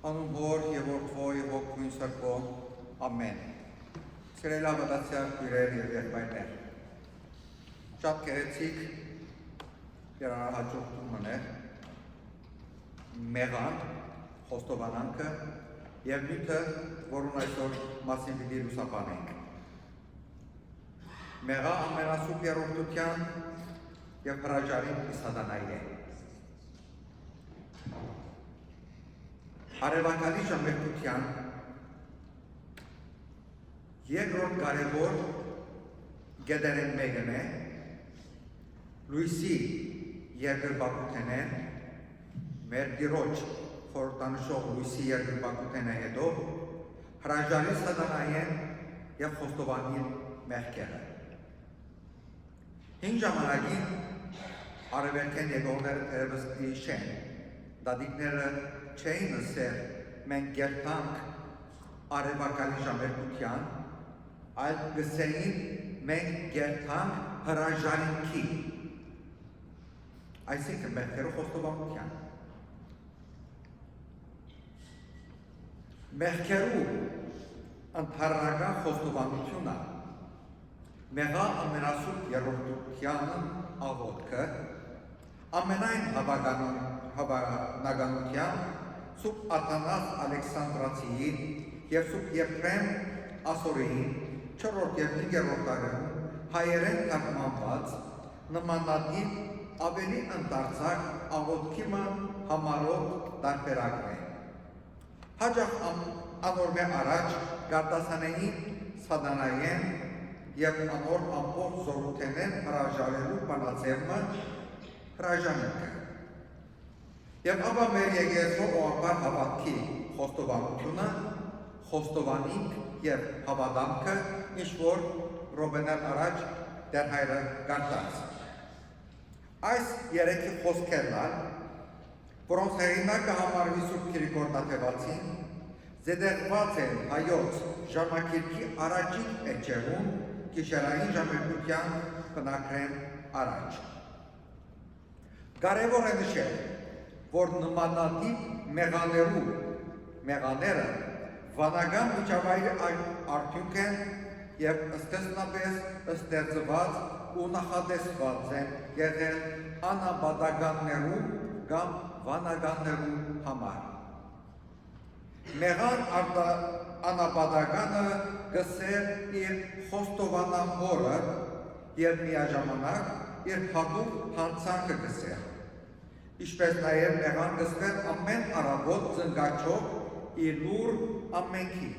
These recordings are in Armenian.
Անուն Հոր և Որդվո և Հոգին Սրբո, ամեն։ Սիրելի հավատացյալ քույրեր և եղբայրներ, շատ գեղեցիկ հաջորդումն է մեղան, խոստովանանքը և նյութը, որուն այսօր մասին պիտի լուսաբանենք։ Մեղա ամենասուրբ երրորդության և հրաժարին Սատանայի է։ Արևակալի ժամերթության երկրորդ կարևոր գետերեն մեկն է լույսի երկրպագութենեն մեր Տիրոջ խորհրդանշող լույսի երկրպագութենը հետո հրաժարի Սատանային և խոստովանի մեղքերը։ Հին ժամանակին արևելքեն եկողները թերևս քրիշեն, դադիկները չէին ասել մենք գերտանք արևակալի ժամերթության, այլ գսեին մենք գերտանք հրաժարինքի, այսինքն մեղքերու խոստովանության։ Մեղքերու ընդհանրական խոստովանությունը մեղա ամենասուրբ երրորդության աղոթքը ամենայն հավանականության Սուրբ Աթանաս Ալեքսանդրացիի և Սուրբ Եփրեմ Ասորիի 4-րդ և 5-րդ դարերում հայերեն թարգմանված նմանատիպ ավելի ընդարձակ աղոթքի համարոտ տարբերակն է։ Հաճախ անորմե առաջ գարտասանեին Սատանային և անոր ամբողջ զորութենեն հրաժարելու բանաձևը հրաժարինքը։ Եվ ապա մեր եկեղեցու օղակար հավատքի խոստովանությունը, խոստովանինք և հավատամքը, ինչ որ ռոբեներ առաջ դեր հայրը գարտած։ Այս երեքի խոսքերն, որոնց հեղինակը համարվի Սուրբ Գրիգոր Տաթևացին, զետեղված են հայոց ժամակիրքի առաջին էջերում գիշերային ժամերթության բնակրեն առաջ։ Կարևոր է նշել, որ նմանատիպ մեղաները վանական միջավայրի արդյունք են և սկզբնապես ստեղծված ու նախատեսված են եղել անապատականներու կամ վանականներու համար։ Մեղան անապատականը գսել իր խոստովանահորը և միաժամանակ իր հատուկ հանցանքը գսել, ինչպես նաև մեղան գսվել ամեն առավոտ ծնկաչով իր լուր ամենքի,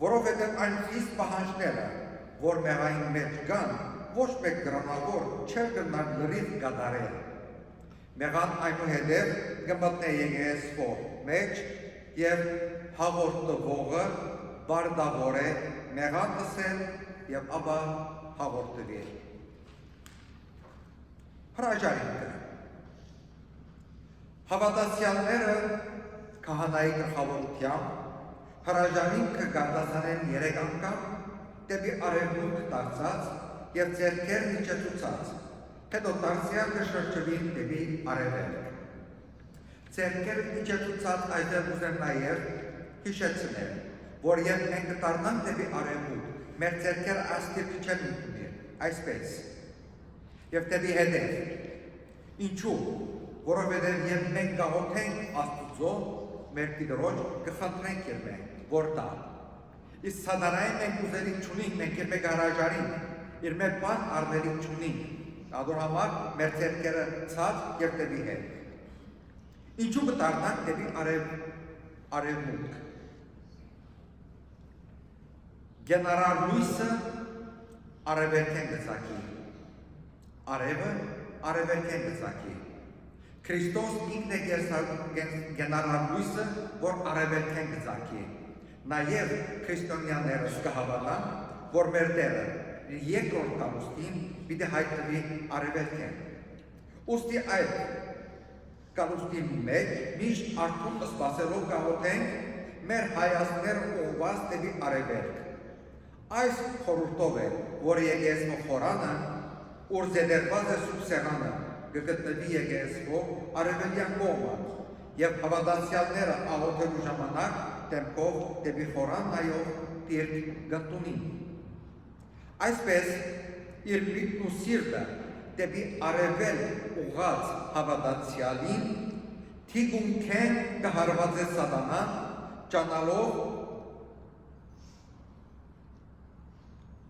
որովհետև այն խիստ պահանջները, որ մեղային մեջ կան, ոչ մեկ գրոնավոր չէր գնար լրիվ կատարել։ Մեղան այնուհետև կմտնե եկեղեցու մեջ և հաղորդվողը բարդավոր է մեղան ասել և ապա հաղորդվել։ Հրաժարինքը հավատացյալները քահանայի գլխավորությամբ հրաժարինքը կարտասանեն 3 անգամ դեպի արևմուտք դարձած և ձեռքերն իջեցուցած, հետո դարձյալ կշրջվին դեպի արևելք։ Ձեռքերն իջեցուցած այդտեղ ուզեմ նաև հիշեցնել, որ երբ մենք կդառնանք դեպի արևմուտք, մեր ձեռքերը աստիճ չեն ընդունել, այսպես, և դեպի հետև։ Ինչու՞, որովհետև երբ մենք գաղութենք Աստծո, մեր Տիրոջ կխնդրենք և մենք, որ տա։ Իսկ Սատանային մենք ուզելիք չունենք, մենք երբ մենք հրաժարինք, իր մեր բան առնելիք չունենք, ադոր համար մեր ձեռքերը ցած և դեպի հետ։ Ինչու կդառնանք դեպի արևմուտք։ Գենարար լույսը արևելքեն գծակի, արևը արևելքեն գծակի։ Քրիստոս ինքն է գենարար լույսը, որ արևելքեն գծակի։ Նաև քրիստոնյաներս կհավատան, որ մեր Տերը երկրորդ կալուստին պիտի հայտնվի արևելքեն։ Ուստի այդ կալուստի մեջ միշտ արթուն սպասելով կաղոթենք մեր հայացքները ուղղված դեպի արևելք։ Այս խորհուրդով է, որ եկեղեցու խորանը, ուր զետեղված է Սուրբ Սեղանը, կգտնվի եկեղեցու արևելյան կողմը եւ հավատացյալները աղոթելու ժամանակ դեմքով դեպի խորան նայող Տիրք գտնունին։ Այսպես իր միտքն ու սիրտը դեպի արևել ուղղած հավատացյալին թիկունքեն կհարված է սատանան ճանալով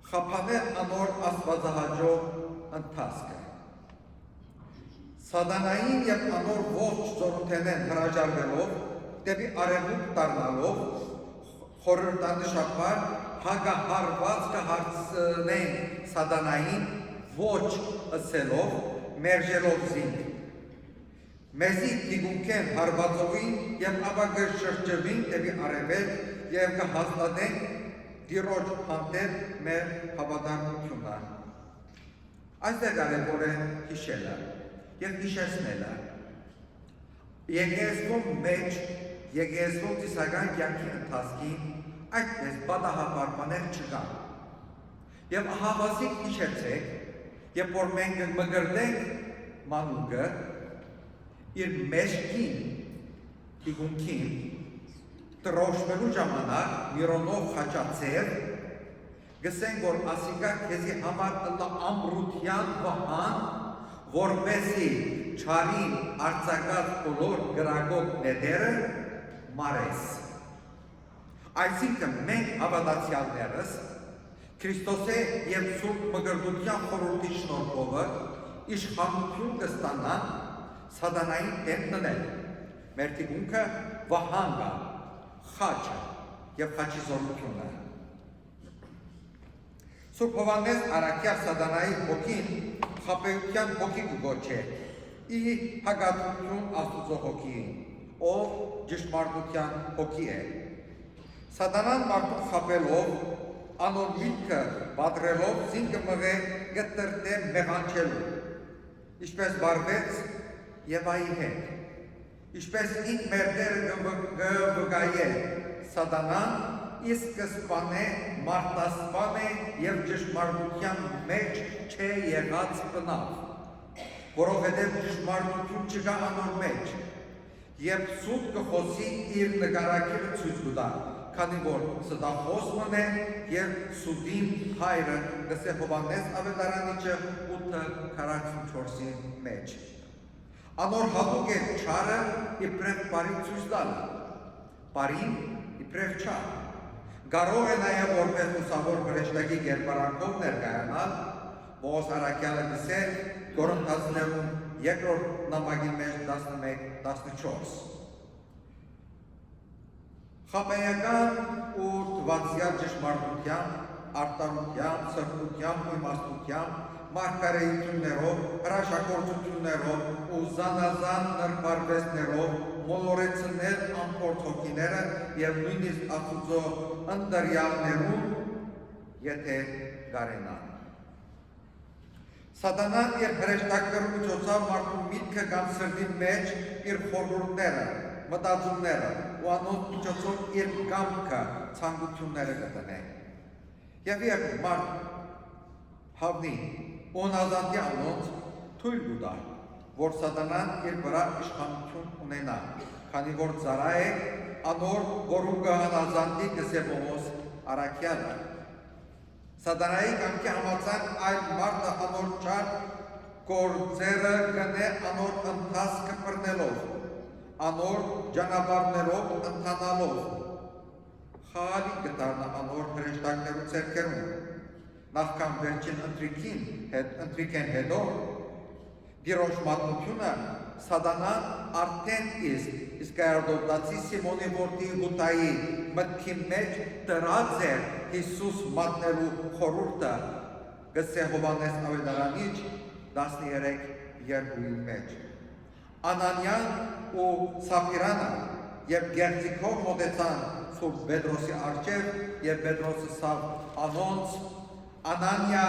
խափանե անոր աստվածահաճող ընթացքը։ Սատանային եւ անոր ողջ զորութենեն հրաժարվելով դեպի արևմուտք դառնալով խորհրդանշաբար հագահարված կհարցնեն սատանային ոչ ըսելով մերժելով զինք։ Մեզի թիկունքեն հարվածողին եւ ապա կշրջվին դեպի արևել եւ կհաստատենք Տիրոջ հանդեպ մեր հավատարմությունը։ Այստեղ կարևոր է հիշելը եւ հիշեցնելը։ Եկեղեցու մեջ, եկեղեցու ծիսական կյանքի ընթացքին այդպես պատահաբար բաներ չկան։ Եվ ահավասիկ հիշեցեք, երբ որ մենք մգրտենք մանուկը իր մեջքին, թիկունքին տրոշվելու ժամանակ միրոնով խաչացեր, գսենք, որ ասիկա քեզի համար ըլլա ամրության վահան, որպեսի չարին արձակած բոլոր գրագող նետերը մարես։ Այսինքն մենք հավատացյալներս Քրիստոսե եւ Սուրբ Մգրտության խորհրդի շնորհով իշխանություն կստանան սատանային դեմ դնել։ Մեր թիկունքը վահան կա, խաչը եւ խաչի զորությունը։ Սուրբ Հովհաննես առաքյալ սատանայի հոգին խաբեության հոգի կգոչե, ի հակադրություն Աստծո հոգիին, ով ճշմարտության հոգի է։ Սատանան մարդուն խաբելով, անոր միտքը պատրելով զինքը մղե գտրտե մեղանչելու, ինչպես վարվեց Եվայի հետ, ինչպես ինք մեր Տերը կվգայե սատանան, իսկ կսպանե մարտասպան է եւ ճշմարտության մեջ չէ եղած բնավ, որովհետեւ ճշմարտություն չկա անոր մեջ, եւ սուտ կխոսի իր նկարագիրը ցույց կտա, քանի որ ստախոս մնե եւ սուդին հայրը գսե Հովհաննես ավետարանիչը 8:44-ի մեջ։ Անոր հատուկ է չարը իբրև բարի ցույց տալը, բարին իբրև չար։ Կարող է նաև որպես ուսավոր վրեժտակի կերպարանքով ներկայանալ, Պողոս առաքյալը գսե Կորինթացիներուն երկրորդ նամակի մեջ 11-14։ Խաբեական ու թվացյալ ճշմարտության, արտարության, սրբության ու իմաստության մարգարեություններով, հրաշագործություններով ու զանազան նրբարվեստներով մոլորեցնել անփորձ հոգիները եւ նույնիսկ Աստծո ընդրյալներուն, եթե կարենան։ Սատանան իր հրեշտակներու միջոցով մարդու միտքը կամ սրտի մեջ իր խորհուրդները, մտածումները ու անոնց միջոցով իր կամքը, ցանկությունները կտնե։ Եվ երբ մարդ հավնի Օնազանդի անոնց թույլ կտա, որ սատանան իր վրա իշխանություն ունենա, քանի որ ծառա է անոր, որում կհանազանդի գսե Պողոս առաքյալը։ Սատանայի կամքի համաձայն այլ մարդը անոր չար գործերը գնե անոր ընթացքը բռնելով, անոր ճանապարհներով ընթանալով, խաղալի կդառնա անոր հրեշտակներու ձեռքերում։ Նախքան վերջին ընտրիկեն հետո Տիրոջ մատնությունը սատանան արդեն իսկ այրդորդացի Սիմոնի որդի Հուտայի մտքի մեջ դրած էր Հիսուս մատնելու խորհուրդը գսե Հովհաննես ավետարանիչ 13:2-ի մեջ։ Անանյան ու Սափիրանը եւ գեղձիկով մոտեցան Սուրբ Պետրոսի առջև եւ Պետրոսը սավ անոնց Անանյա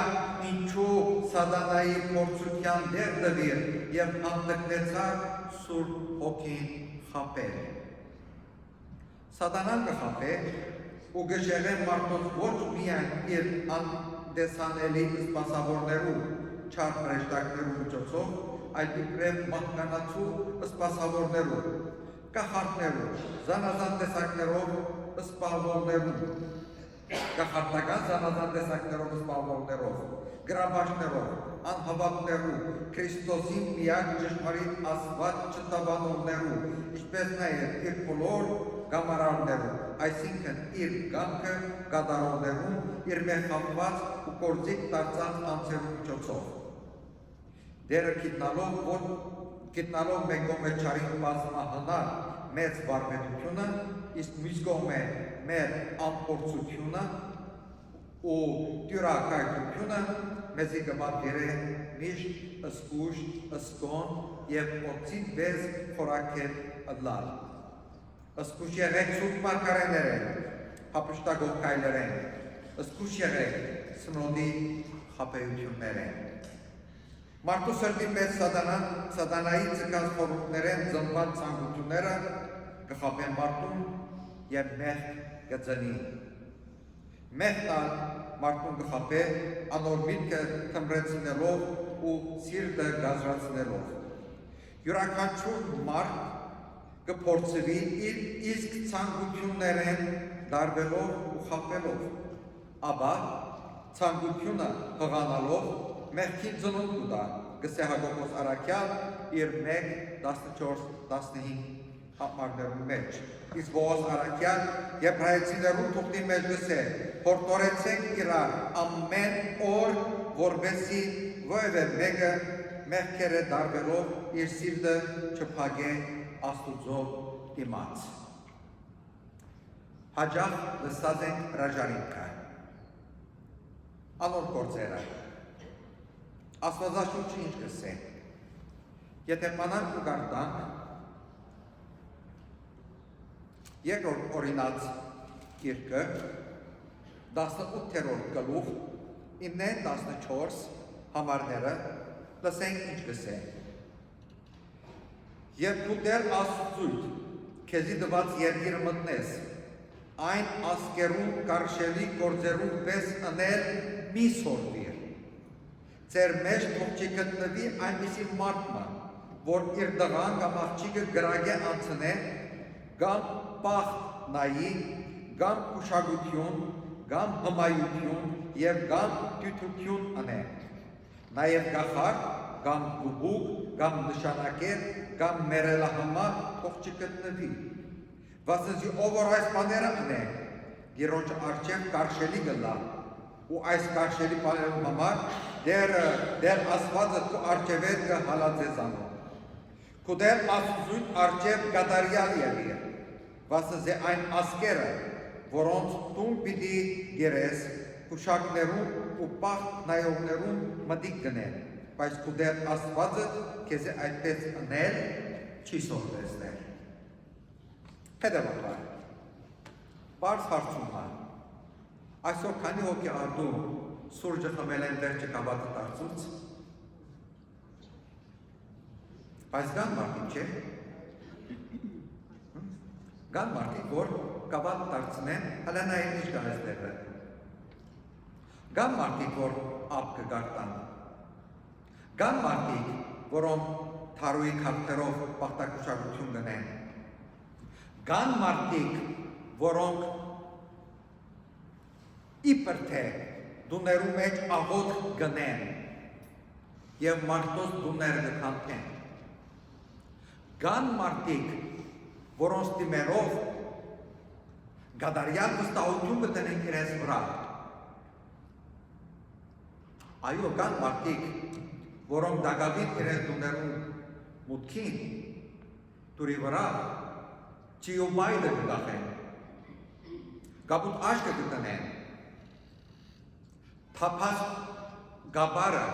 ինչու սատանայի փորձության դեր դվիր եւ հանդգնեցար Սուրբ Հոգին խապել։ Սատանան կխապե ու գժեղե մարդոց ոչ միայն իր անդեսանելի սպասավորներու չար հրեշտակներու միջոցով, այլ իբրև մահկանացու սպասավորներու կախարդներով, զանազան տեսակներով սպառվողներով, կախարդական զանազան տեսակներով սպառվողներով, գրաբաշխներով, անհավատներով, Քրիստոսին միակ ճշմարիտ Աստված չտաբանողներով, ինչպես նաև իր բոլոր գամարարներով, այսինքն իր կամքը կատարողներում, իր մեղքապված ու կործիկ դարձած անձերու միջոցով։ Դերը գիտնալով մեկ կողմը չարին բազմահնար մեծ վարպետությունը, իսկ մյուս կողմը մեր անփորձությունը ու դյուրակայքությունը մեզի կպատվիրե միշտ ըսկուշ, ըսկոն և օծին վեզ խորակել ըլլալ։ Ըսկուշ եղեք սուրբ մարգարեներեն, հապշտագող կայլերեն, ըսկուշ եղեք սնոնդի խապեություններեն։ Մարդու սրտի մեջ սատանայի ձգած խորհուրդներեն ծնված ցանկությունները կխաբեն մարդուն և մեղք կծնի։ Մեղքն մարդուն կխաբե անոր միտքը թմրեցնելով ու սիրտը գազրացնելով։ Յուրաքանչյուր մարդ կփորձվի իր իսկ ցանկություններեն դարվելով ու խաբելով, ապա ցանկությունը հղանալով մեղքին ծնունդ կտա, գսե Հակոբոս Արաքյալ իր 1:14-15 համարներու մեջ։ Իսկ Բոազ Արաքյալ եբրայեցիներու թուղթի մեջ գսե, հորդորեցեք իրար ամեն օր, որբեսի ովևէ մեկը մեղքերը դարվելով իր սիրտը չփագե Աստուծո դիմաց։ Հաջող լսած ենք հրաժարինքը։ Անոր գործերը։ Աստվածաշունչը ինչ կսե։ Եթե մանանք ու գարտանք, երկրորդ օրինաց գիրքը 18-րդ գլուխ 9-14 համարները լսենք ինչ կսե։ Երբ դու դեռ Աստծույթ քեզի տված երկիրը մտնես, այն ասկերում կարշելի գործերում պես անել մի սորվիր։ Ձեր մեջ թող չգտնվի այնպիսի մարդը, որ իր տղան կամ աղջիկը գրագե անցնե, կամ պախտ նայի, կամ ուշագություն, կամ հմայություն և կամ դյութություն անե։ Նաև գախարդ, կամ գուբուկ, կամ նշանակեր, կամ մերելահամար թող չգտնվի։ Վասնզի ով որ այս բաները անե, Տիրոջ առջև կարշելի գլա, ու այս կարշելի բաներու համար դեր Աստվածը քո առջևետ կհալածեզանո։ Քո դեր Աստծույթ առջև կատարյալ եղիր, վասնզի այն ասկերը, որոնց տուն պիտի գերես, կուշակներում ու պախտ նայողներում մտիկ գնեն, բայց քո դեր Աստվածը քեզ այդպես անել չի սովորեցնել։ Հետևաբար, պարզ հարցումը, այսօր քանի հոգի արդու սուրջը խմել են վերջը կավատը դարձուց, բայց կան մարդիկ չէ, կան մարդիկ, որ կավատ դարձնեն, հլա նայեն ինչ գանես դեղը, կան մարդիկ, որ ապ կգարտան, կան մարդիկ, որոնք թարուի քարտերով պախտակուշակություն գնեն, կան մարդիկ, որոնք իպր թե դուներու մեջ աղոտ գնեն և մարդոս դուները գքանթեն։ Կան մարդիկ, որոնց դիմերով գադարյալ վստահություն կտնեն իրենց վրա։ Այո, կան մարդիկ, որոնք դագավին իրենց դուներու մուտքին դուրի վրա չիոմայդը կգախեն, գաբուտ աշկը կտնեն, թապած գաբարը,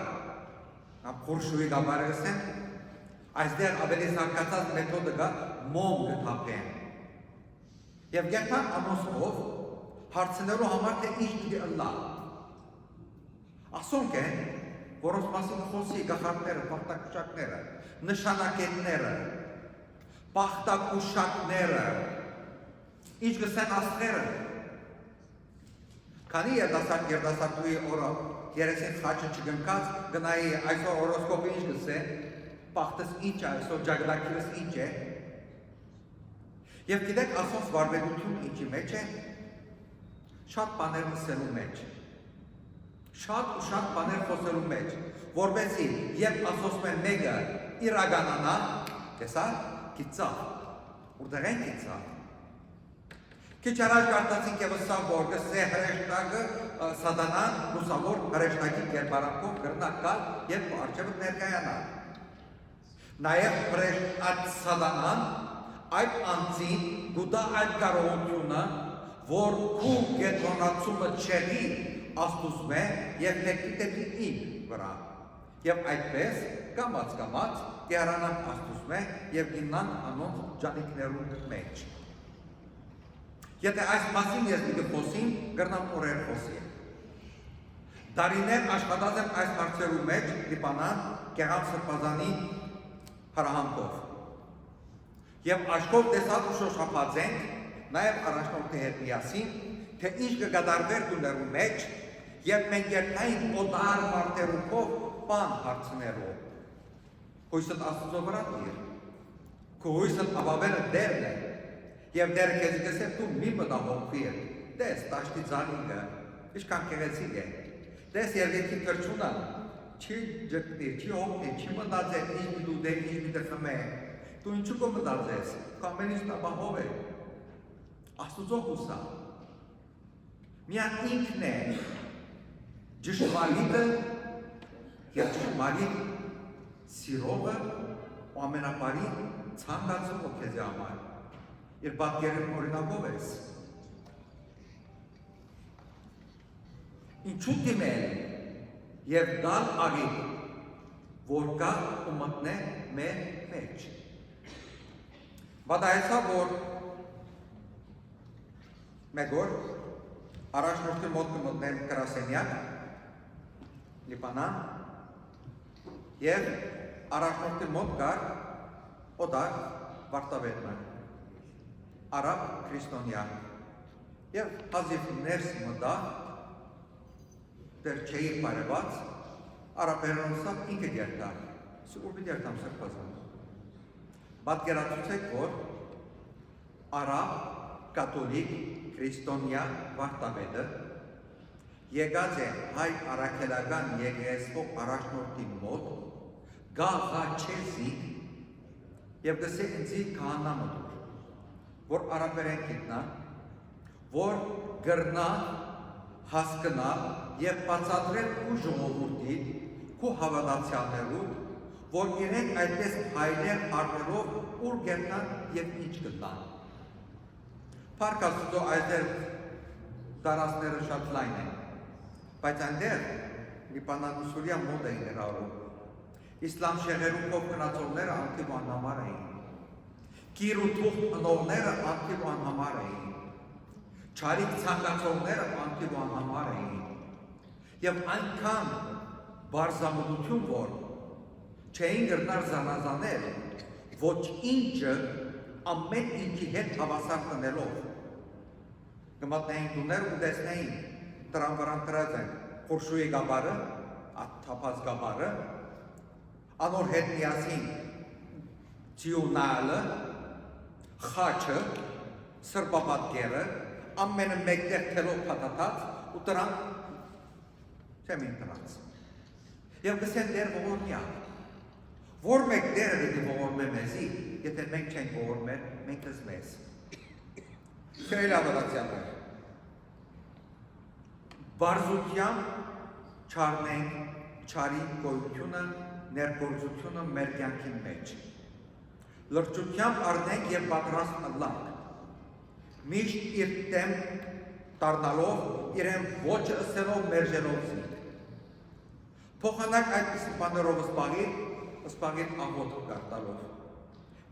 խուրշուի գաբարը գսեն, այսդեղ ավելի զարկացած մեթոդը գա մոմ կթապեն։ Եվ գերտան ամոսով հարցնելու համար թե ինչ դի ըլլա։ Ասոնք են, որոնց մասին խոսի գախարդները, պախտակուշակները, նշանակետները, պախտակուշակները, ինչ գսեն աստղերը։ Քանի երդասարտուի օրը երեսին խաչը չգնկած, գնայի այսօր օրոսկոպը ինչ գսեն, պախտս ինչ է, այսօր ջագլակիրս ինչ է, Եվ գիտեք ասոց վարվելություն ինչի մեջ է, շատ բաներ ասելու մեջ, շատ ու շատ բաներ խոսելու մեջ, որպեսզի երբ ասոց մեկը իրականանա, տեսա, գիծավ, որտեղ են գիծավ։ Քիչ առաջ կարդացինք եւ սա որ գսե հրեշտակը սատանան լուսավոր հրեշտակի կերպարանքով կրնակալ եւ արջևը ներկայանա։ Նաեւ հրեշտակ սատանան այդ անձին գուտա այդ կարողությունը, որ քու գետրոնացումը չերի աստուծմե եւ մեկի դեպի ին վրա։ Եվ այդպես կամած կերանան աստուծմե եւ գինան անոնց ջանիկներուն մեջ։ Եթե այս մասին ես պիտի խոսիմ, գրնամ օրեր խոսիմ։ Դարիներ աշխատած եմ այս հարցերու մեջ դիպանան Գեղամ Սրբազանի հրահանգով։ Եվ աշխով տեսած ու շոշափած ենք, նաև առաջնորդի հետ միասին, թե ինչ կգադարվեր դուներու մեջ, եւ մենք երթային օդար մարդերուքով բան հարցներով։ Հույսդ Աստծո վրա դիր, քո հույսդ ապավերը դերն է, եւ դերը քեզ գսե դու մի մտահոգվի ես, դες տաշտի ձանինը, ինչքան գեղեցիկ է, դες երկի կրճունը, չի ջկտի, չի հոգնի, չի մտածել, ինչ դու դեր, ինչ մի դրխմե, դու ինչու կո մտածես, կամեն ինչ ապահով է, Աստուծո հուսա, միան ինքն է, ճշմարիտը եւ ճշմարիտ սիրողը ու ամենապարի ցանկացումը քեզ համար իր պատկերին օրինակով ես ինչու դիմել եւ դալ ագի որ կա ու մտնե մեր մեջ բադայեցա որ մեկ օր առաջնորդի մոտ կմտնեմ գրասենյակ լիպանան եւ առաջնորդի մոտ կար օդար վարտավետը արաբ քրիստոնյա եւ հազիվ ներս մտա դեր չէի բարեված արաբերոնսա ինքը դերտա սուր դերտամ սրբազան պատկերացուցեք որ արաբ կաթոլիկ քրիստոնյա վարտավետը եկած է հայ առաքելական եկեղեցու առաջնորդի մոտ գաղաչեցի եւ գսե ինձի քահանա մոտ որ արաբերեն գիտնա որ գրնա հասկնա եւ բացատրել ու ժողովրդի ու հավատացյալներու որ իրենք այդպես հայներ առնելով ուր գտնան եւ ինչ գտնան Փառք այդտեղ տարածքները շատ լայն են բայց այնտեղ լիբանանոսուրիա մոդ էին ներառում իսլամ շեղերում փոխկնացողները անտիվ անհամար էին Կիր ու թուղթ ընողները անտիվ անհամար էին չարիք ցանկացողները անտիվ անհամար էին եւ այնքան բարձամտություն որ չէին գրնար զանազանել ոչ ինչը ամեն ինչի հետ հավասար տնելով կմատնեին դուներ ու տեսնեին դրան վրան տրած են խորշուի գաբարը, թափած գաբարը, անոր հետ միասին ծիունալը, խաչը, սրբապատկերը, ամենը մեկտեղ թելով պատատած ու տրան չեմ ինտրած։ Եվ գսեն դեր ողորմյա, որ մեկ դերը դեպի ողորմե մեզի, եթե մենք չենք ողորմեր, մենք ես մեզ։ Չէ լավատացյալներ։ Բարզությամբ չարնենք չարի գոյությունը, ներգործությունը մեր կյանքի մեջ։ Լրջությամբ առնենք և պատրաստ ըլլանք։ Միշտ իր դեմ դառնալով իրեն ոչ ըսելով մերժելով զինք։ Փոխանակ այդպիսի բաներով սպագիր աղոտ կարտալով։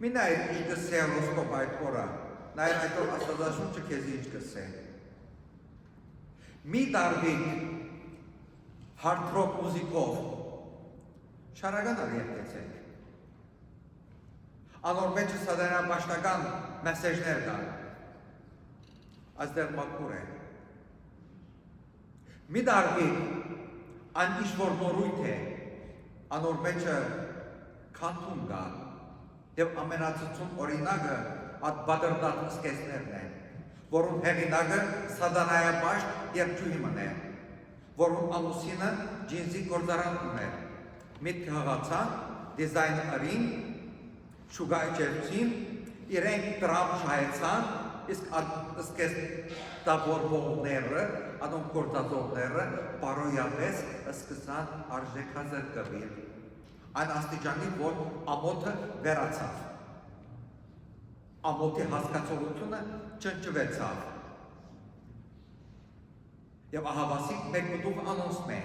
Մի նայր ինչ գսե հորոսկոպ այդ օրը, նայր այդ օր աստվածաշունչը քեզ ինչ գսե։ Մի դարվիկ հարդ-ռոք մուզիկով շարական արիետեցեք։ Անոր մեջը սադանապաշտական մեսեջներ կան։ Այստեղ մաքուր է։ Մի դարվիկ այն ինչ-որ նորույթ է, անոր մեջը քանդում կա, և ամենացծում օրինակը at բادرդատ սկեսներն են, որում հեղինակը սատանայապաշտ և ջուհիմն է, որում ամուսինը ջինսի գործարան ուներ, միտքը հղացան, դիզայն արին, շուգա իջերցին, իրենք տրապ շահեցան, իսկ սկեստավոր ողները, ադոն գործածողները բարոյապես սկսան արժեքազր կվիր, այն աստիճանի, որ ամոթը վերացավ, ամոթի հասկացողությունը չնչվեցավ, և ահավասիկ մեկ մտուղ անոնսմ է,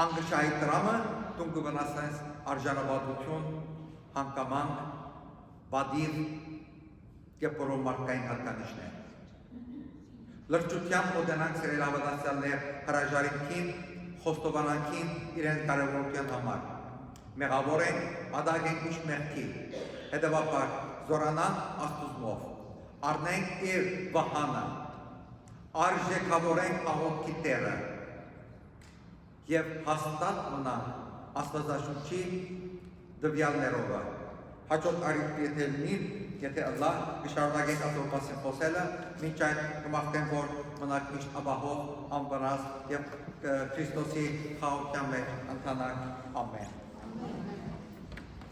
անգշայի տրամը տուն կվնասենց արժանավատություն, հանգամանք, բադիր և որով մարդկային հատկանիշներ։ Լրջությամբ մոտենանք սերել հավատացյալներ հրաժարինքին, խոստովանանքին իրենց կարևորության համար։ Մեղավոր ենք, ադակ ենք միշտ մեղքի, հետևաբար զորանանք աստուծմով, առնենք իր վահանը, արժեքավորենք աղոթքի տերը և հաստատ մնանք աստվածաշունչի դվյալներովը։ Հաջորդ արիք եթե լինի, եթե Ալլահ կշարունակենք Աստծո մասին խոսելը, մինչ այդ կմաղթենք, որ մնանք միշտ ապահով, անվնաս և Քրիստոսի խաղաղության մեջ ընթանանք։ Ամեն։